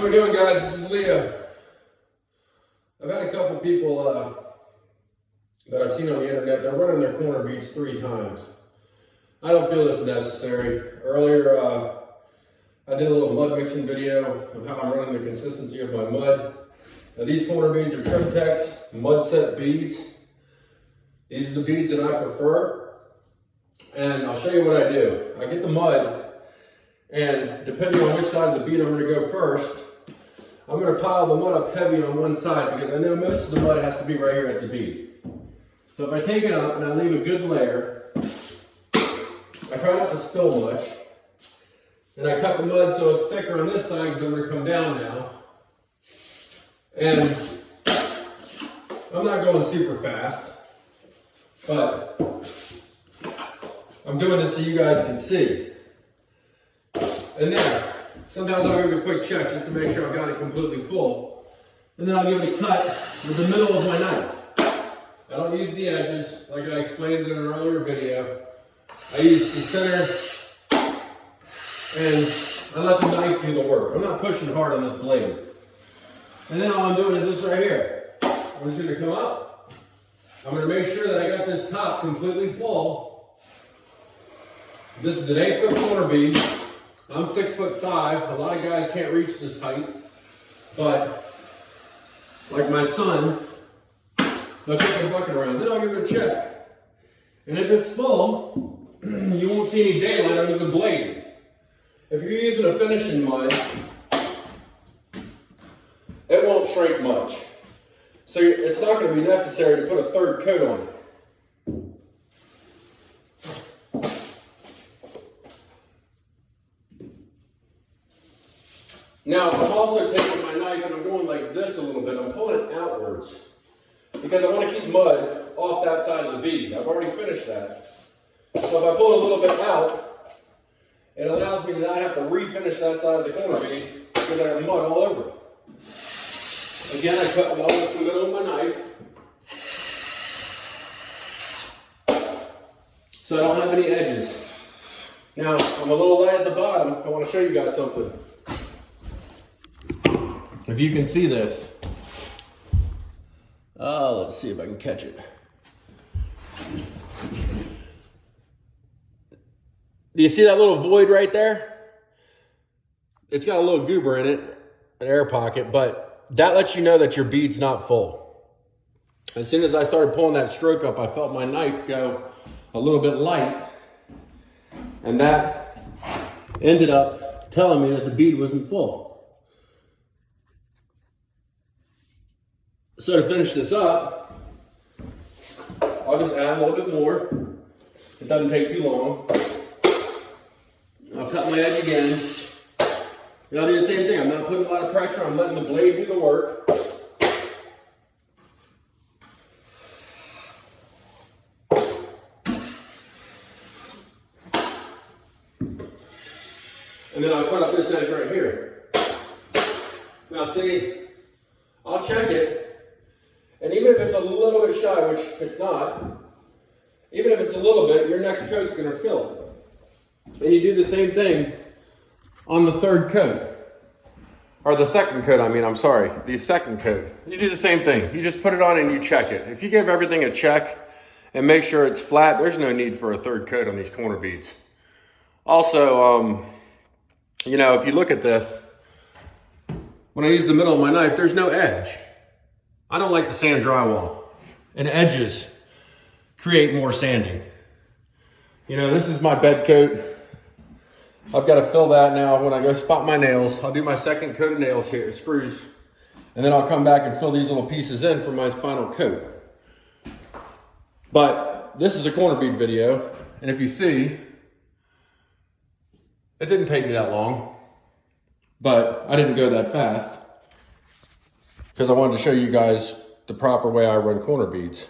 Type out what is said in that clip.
How we doing, guys? This is Leo. I've had a couple people that I've seen on the internet, they're running their corner beads 3 times. I don't feel this necessary. Earlier, I did a little mud mixing video of how I'm running the consistency of my mud. Now, these corner beads are Trimtex mud set beads. These are the beads that I prefer. And I'll show you what I do. I get the mud, and depending on which side of the bead I'm going to go first, I'm going to pile the mud up heavy on one side because I know most of the mud has to be right here at the bead. So if I take it up and I leave a good layer, I try not to spill much, and I cut the mud so it's thicker on this side because I'm going to come down now. And I'm not going super fast, but I'm doing this so you guys can see. And there, sometimes I'll give it a quick check just to make sure I've got it completely full. And then I'll give it a cut with the middle of my knife. I don't use the edges like I explained in an earlier video. I use the center and I let the knife do the work. I'm not pushing hard on this blade. And then all I'm doing is this right here. I'm just gonna come up. I'm gonna make sure that I got this top completely full. This is an 8-foot corner bead. I'm 6'5". A lot of guys can't reach this height, but like my son, they'll take the bucket around. Then I'll give it a check. And if it's full, you won't see any daylight under the blade. If you're using a finishing mud, it won't shrink much. So it's not going to be necessary to put a third coat on it. Now, I'm also taking my knife and I'm going like this a little bit. I'm pulling it outwards because I want to keep mud off that side of the bead. I've already finished that. So if I pull it a little bit out, it allows me to not have to refinish that side of the corner bead because I have mud all over it. Again, I cut along with the middle of my knife so I don't have any edges. Now, I'm a little light at the bottom. I want to show you guys something. If you can see this. Let's see if I can catch it. Do you see that little void right there? It's got a little goober in it, an air pocket, but that lets you know that your bead's not full. As soon as I started pulling that stroke up, I felt my knife go a little bit light, and that ended up telling me that the bead wasn't full. So to finish this up, I'll just add a little bit more. It doesn't take too long. I'll cut my edge again. And I'll do the same thing. I'm not putting a lot of pressure. I'm letting the blade do the work. And then I'll cut up this edge right here. Now see, I'll check it. And even if it's a little bit shy, which it's not, even if it's a little bit, your next coat's gonna fill it. And you do the same thing on the third coat. Or the second coat, the second coat. You do the same thing. You just put it on and you check it. If you give everything a check and make sure it's flat, there's no need for a third coat on these corner beads. Also, you know, if you look at this, when I use the middle of my knife, there's no edge. I don't like to sand drywall, and edges create more sanding. You know, this is my bed coat. I've got to fill that now. When I go spot my nails, I'll do my second coat of nails here, screws, and then I'll come back and fill these little pieces in for my final coat. But this is a corner bead video, and if you see, it didn't take me that long, but I didn't go that fast, because I wanted to show you guys the proper way I run corner beads.